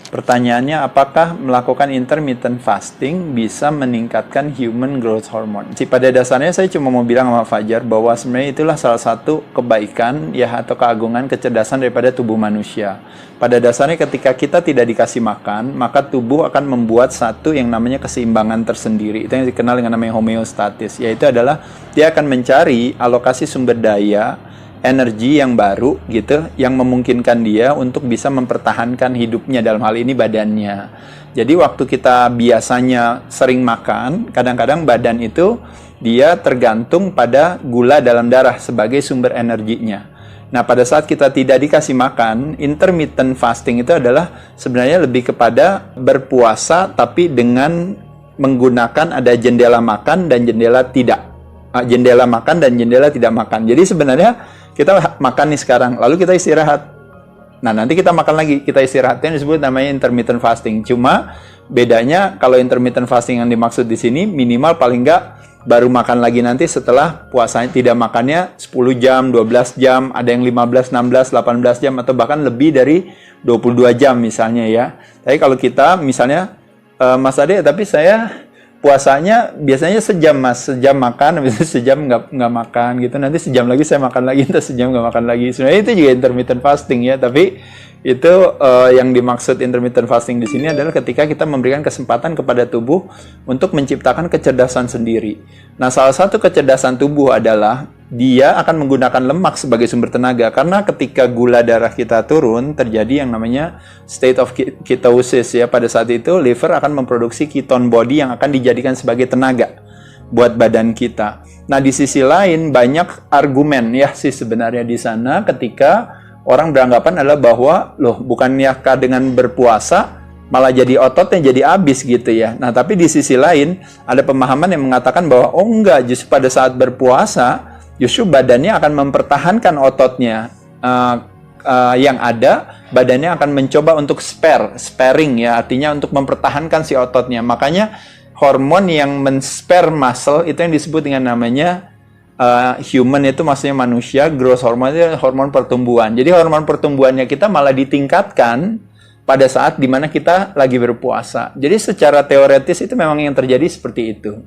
Pertanyaannya, apakah melakukan intermittent fasting bisa meningkatkan human growth hormone? Pada dasarnya saya cuma mau bilang sama Fajar bahwa sebenarnya itulah salah satu kebaikan ya atau keagungan kecerdasan daripada tubuh manusia. Pada dasarnya ketika kita tidak dikasih makan, maka tubuh akan membuat satu yang namanya keseimbangan tersendiri. Itu yang dikenal dengan namanya homeostatis, yaitu adalah dia akan mencari alokasi sumber daya energi yang baru gitu yang memungkinkan dia untuk bisa mempertahankan hidupnya, dalam hal ini badannya. Jadi waktu kita biasanya sering makan, kadang-kadang badan itu dia tergantung pada gula dalam darah sebagai sumber energinya. Nah, pada saat kita tidak dikasih makan, intermittent fasting itu adalah sebenarnya lebih kepada berpuasa tapi dengan menggunakan ada jendela makan dan jendela tidak. Jendela makan dan jendela tidak makan. Jadi sebenarnya kita makan nih sekarang, lalu kita istirahat. Nah, nanti kita makan lagi, kita istirahatnya disebut namanya intermittent fasting. Cuma bedanya kalau intermittent fasting yang dimaksud di sini minimal paling enggak baru makan lagi nanti setelah puasanya, tidak makannya 10 jam, 12 jam, ada yang 15, 16, 18 jam atau bahkan lebih dari 22 jam misalnya ya. Tapi kalau kita misalnya Mas Ade, tapi saya puasanya biasanya sejam Mas, sejam makan, habis itu sejam nggak makan gitu, nanti sejam lagi saya makan lagi, entah sejam nggak makan lagi. Sebenarnya itu juga intermittent fasting ya, tapi itu yang dimaksud intermittent fasting di sini adalah ketika kita memberikan kesempatan kepada tubuh untuk menciptakan kecerdasan sendiri. Nah, salah satu kecerdasan tubuh adalah dia akan menggunakan lemak sebagai sumber tenaga, karena ketika gula darah kita turun terjadi yang namanya state of ketosis ya. Pada saat itu liver akan memproduksi ketone body yang akan dijadikan sebagai tenaga buat badan kita. Nah, di sisi lain banyak argumen ya sih sebenarnya di sana ketika orang beranggapan adalah bahwa loh, bukannya dengan berpuasa malah jadi ototnya jadi habis gitu ya. Nah, tapi di sisi lain ada pemahaman yang mengatakan bahwa oh enggak, justru pada saat berpuasa justru badannya akan mempertahankan ototnya yang ada, badannya akan mencoba untuk sparing ya, artinya untuk mempertahankan si ototnya. Makanya hormon yang men-spare muscle itu yang disebut dengan namanya human, itu maksudnya manusia, growth hormone itu hormon pertumbuhan. Jadi hormon pertumbuhannya kita malah ditingkatkan pada saat dimana kita lagi berpuasa. Jadi secara teoretis itu memang yang terjadi seperti itu.